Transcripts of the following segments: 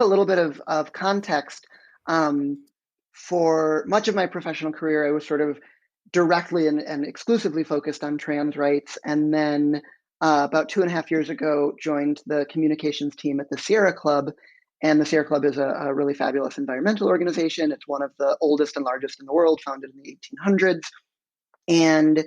A little bit of context. For much of my professional career, I was sort of directly and exclusively focused on trans rights. And then about 2.5 years ago, joined the communications team at the Sierra Club. And the Sierra Club is a really fabulous environmental organization. It's one of the oldest and largest in the world, founded in the 1800s. And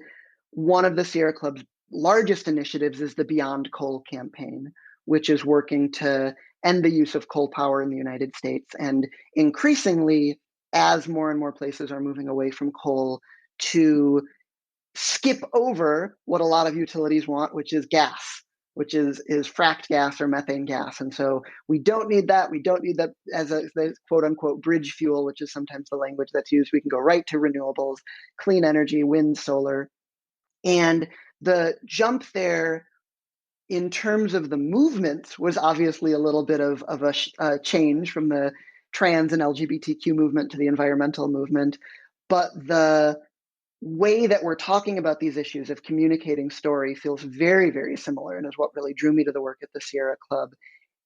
one of the Sierra Club's largest initiatives is the Beyond Coal campaign, which is working to end the use of coal power in the United States. And increasingly, as more and more places are moving away from coal, to skip over what a lot of utilities want, which is gas, which is fracked gas or methane gas. And so we don't need that. We don't need that as a quote unquote bridge fuel, which is sometimes the language that's used. We can go right to renewables, clean energy, wind, solar. And the jump there in terms of the movements was obviously a little bit of a change from the trans and LGBTQ movement to the environmental movement. But the way that we're talking about these issues of communicating story feels very, very similar, and is what really drew me to the work at the Sierra Club.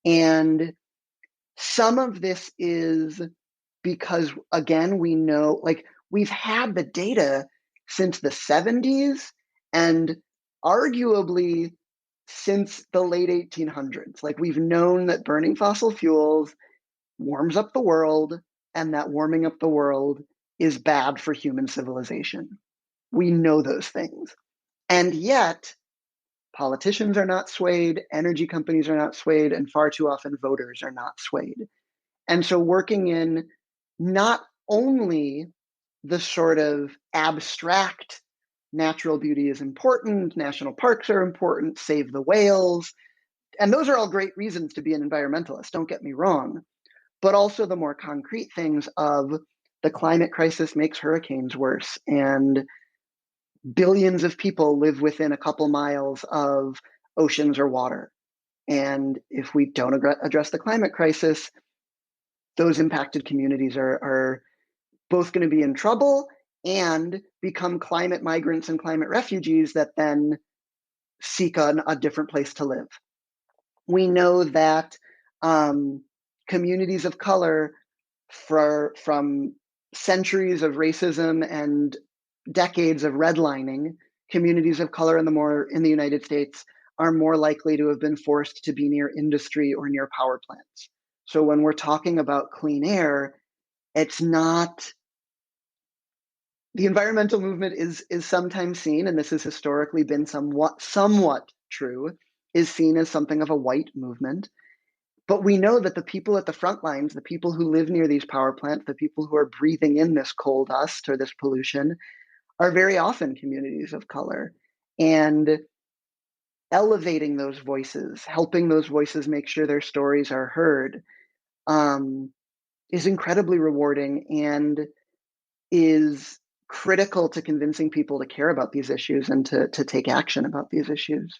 And some of this is because, again, we know, like, we've had the data since the 70s and arguably since the late 1800s. Like, we've known that burning fossil fuels warms up the world, and that warming up the world is bad for human civilization. We know those things. And yet, politicians are not swayed, energy companies are not swayed, and far too often voters are not swayed. And so working in not only the sort of abstract natural beauty is important, national parks are important, save the whales, and those are all great reasons to be an environmentalist, don't get me wrong, but also the more concrete things of the climate crisis makes hurricanes worse, and billions of people live within a couple miles of oceans or water. And if we don't address the climate crisis, those impacted communities are both going to be in trouble and become climate migrants and climate refugees that then seek a different place to live. We know that communities of color, from centuries of racism and decades of redlining, communities of color in the United States are more likely to have been forced to be near industry or near power plants. So when we're talking about clean air, it's not, the environmental movement is sometimes seen, and this has historically been somewhat true, is seen as something of a white movement. But we know that the people at the front lines, the people who live near these power plants, the people who are breathing in this coal dust or this pollution, are very often communities of color. And elevating those voices, helping those voices make sure their stories are heard, is incredibly rewarding and is critical to convincing people to care about these issues and to take action about these issues.